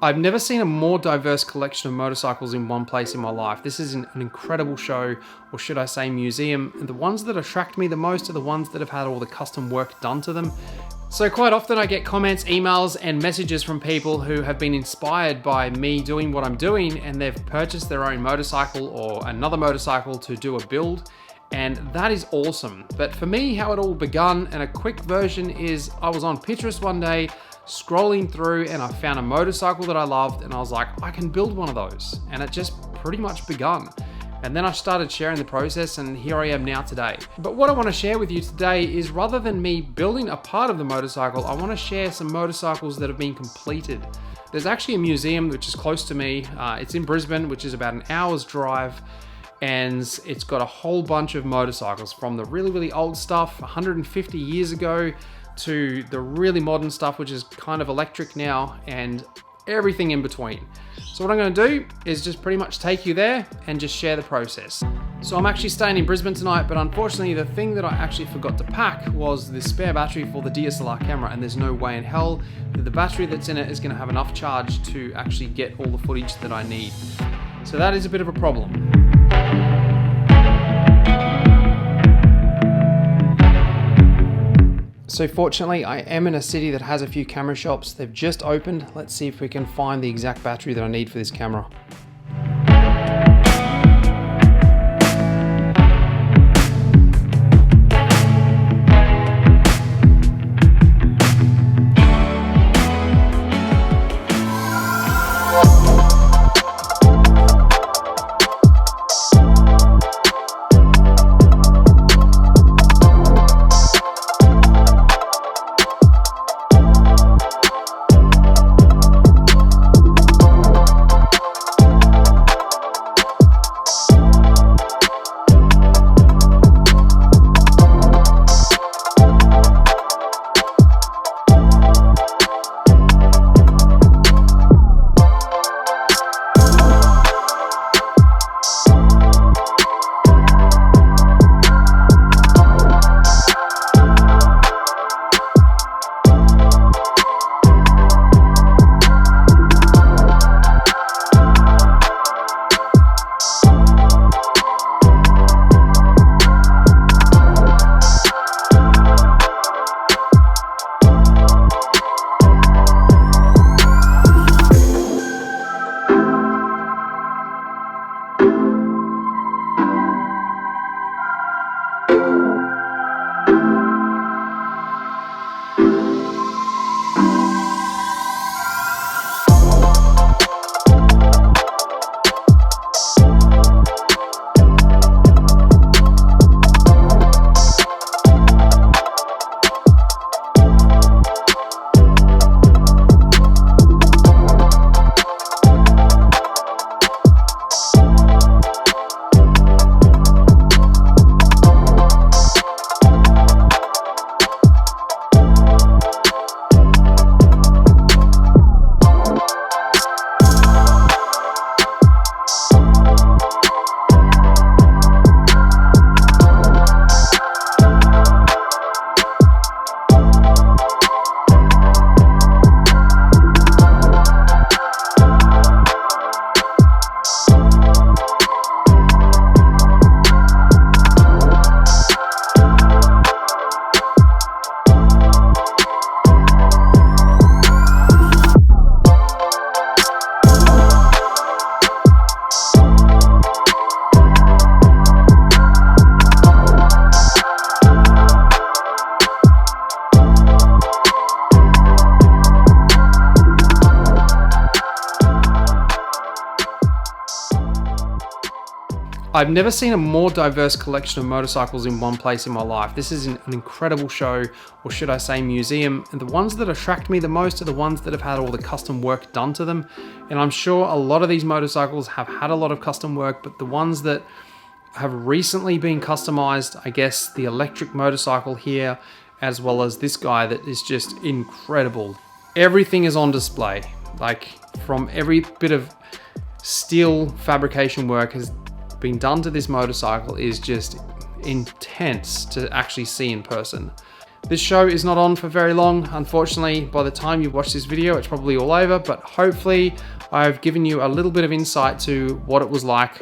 I've never seen a more diverse collection of motorcycles in one place in my life. This is an incredible show, or should I say museum, and the ones that attract me the most are the ones that have had all the custom work done to them. So quite often I get comments, emails, and messages from people who have been inspired by me doing what I'm doing, and they've purchased their own motorcycle or another motorcycle to do a build, and that is awesome. But for me, how it all begun, and a quick version is, I was on Pinterest one day, scrolling through, and I found a motorcycle that I loved, and I was like, I can build one of those. And it just pretty much begun. And then I started sharing the process, and here I am now today. But what I want to share with you today is, rather than me building a part of the motorcycle, I want to share some motorcycles that have been completed. There's actually a museum which is close to me. It's in Brisbane, which is about an hour's drive. And it's got a whole bunch of motorcycles, from the really, really old stuff 150 years ago to the really modern stuff, which is kind of electric now, and everything in between. So what I'm going to do is just pretty much take you there and just share the process. So I'm actually staying in Brisbane tonight, but unfortunately the thing that I actually forgot to pack was the spare battery for the DSLR camera, and there's no way in hell that the battery that's in it is going to have enough charge to actually get all the footage that I need. So that is a bit of a problem. So fortunately, I am in a city that has a few camera shops. They've just opened. Let's see if we can find the exact battery that I need for this camera. I've never seen a more diverse collection of motorcycles in one place in my life. This is an incredible show, or should I say museum, and the ones that attract me the most are the ones that have had all the custom work done to them. And I'm sure a lot of these motorcycles have had a lot of custom work, but the ones that have recently been customized, I guess the electric motorcycle here, as well as this guy that is just incredible. Everything is on display, like from every bit of steel fabrication work has been done to this motorcycle is just intense to actually see in person. This show is not on for very long. Unfortunately, by the time you watch this video, it's probably all over, but hopefully I've given you a little bit of insight to what it was like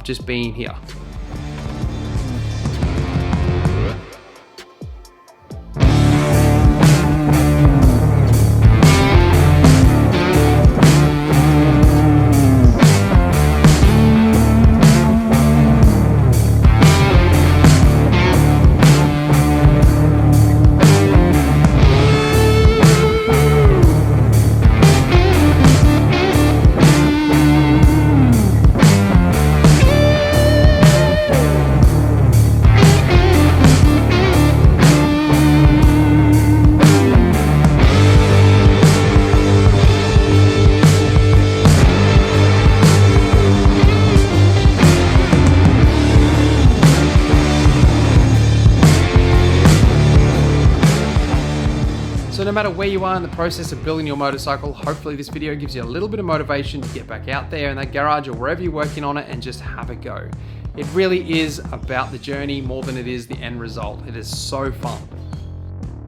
just being here. So no matter where you are in the process of building your motorcycle, hopefully this video gives you a little bit of motivation to get back out there in that garage or wherever you're working on it and just have a go. It really is about the journey more than it is the end result. It is so fun.